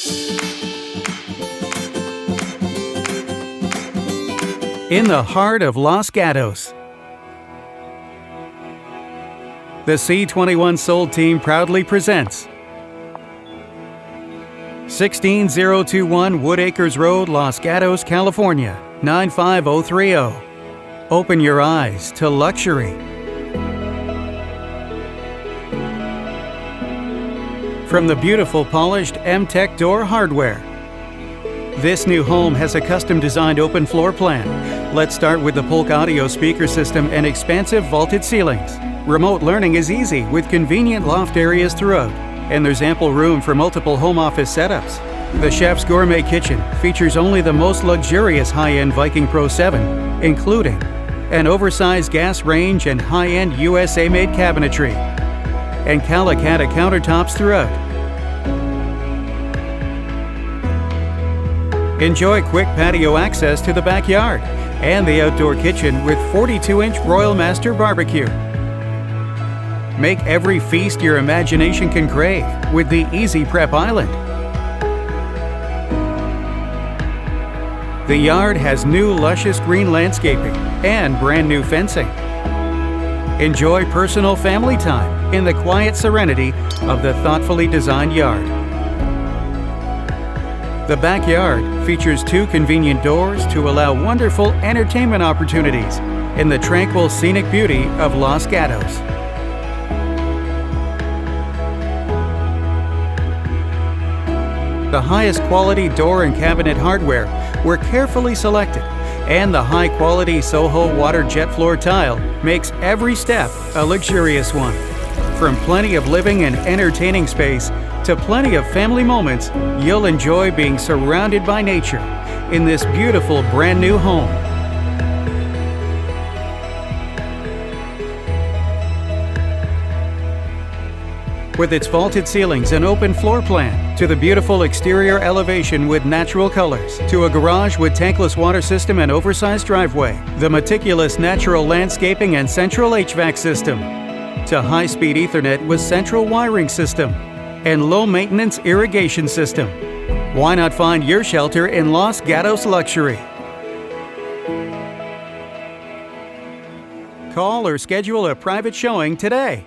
In the heart of Los Gatos, the C21 Sold team proudly presents 16021 Woodacres Road, Los Gatos, California, 95030. Open your eyes to luxury. From the beautiful polished Emtek door hardware, this new home has a custom-designed open floor plan. Let's start with the Polk audio speaker system and expansive vaulted ceilings. Remote learning is easy with convenient loft areas throughout, and there's ample room for multiple home office setups. The chef's gourmet kitchen features only the most luxurious high-end Viking Pro 7, including an oversized gas range and high-end USA-made cabinetry, and Calacatta countertops throughout. Enjoy quick patio access to the backyard and the outdoor kitchen with 42-inch Broil Master BBQ. Make every feast your imagination can crave with the Easy Prep Island. The yard has new luscious green landscaping and brand new fencing. Enjoy personal family time in the quiet serenity of the thoughtfully designed yard. The backyard features 2 convenient doors to allow wonderful entertainment opportunities in the tranquil scenic beauty of Los Gatos. The highest quality door and cabinet hardware were carefully selected, and the high-quality SOHO Water-Jet floor tile makes every step a luxurious one. From plenty of living and entertaining space to plenty of family moments, you'll enjoy being surrounded by nature in this beautiful brand new home. With its vaulted ceilings and open floor plan, to the beautiful exterior elevation with natural colors, to a garage with tankless water system and oversized driveway, the meticulous natural landscaping and central HVAC system, to high-speed Ethernet with central wiring system, and low-maintenance irrigation system. Why not find your shelter in Los Gatos Luxury? Call or schedule a private showing today.